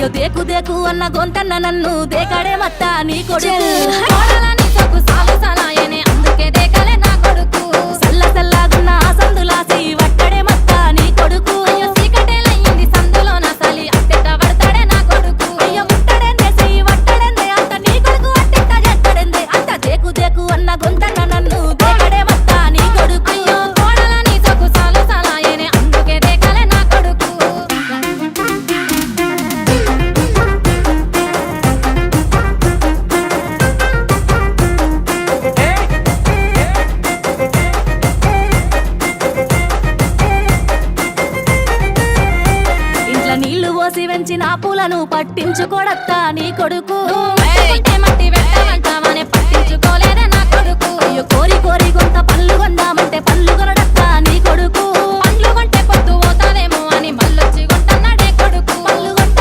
అయ్యో దేకు దేకు అన్న గొంతన్న నన్ను దేకాడే మత్త నీ కొడుకు కోడలని సొక్కు సాలు సలాయనే అందుకే దేకలే నా కొడుకు సల్ల సల్లాగున్న ఆ సందులాసి వట్టడే మత్త నీ కొడుకు అయ్యో సీకటేలయ్యింది సందులో నా సలి అట్టెట్ట పడతాడే నా కొడుకు అయ్యో ముట్టడెందేసి వట్టడెందే అంత నీ కొడుకు అట్టెట్ట చేస్తాడెందే అంత దేకు దేకు అన్న గొంతన్న నన్ను దేకడే మత్త నీ కొడుకు అయ్యో కోడలని సొక్కు సాలు సలాయనే అందుకే దేకలే నా కొడుకు నీళ్లు పోసి వెంచిన పూలను పట్టించుకోడత్తా నీ కొడుకు మట్టి పెట్టమంటావనే పట్టించుకోలేదే నా కొడుకు అయ్యో కోరి కోరి కొంత పళ్ళు కొందామంటే పళ్ళు కొనడం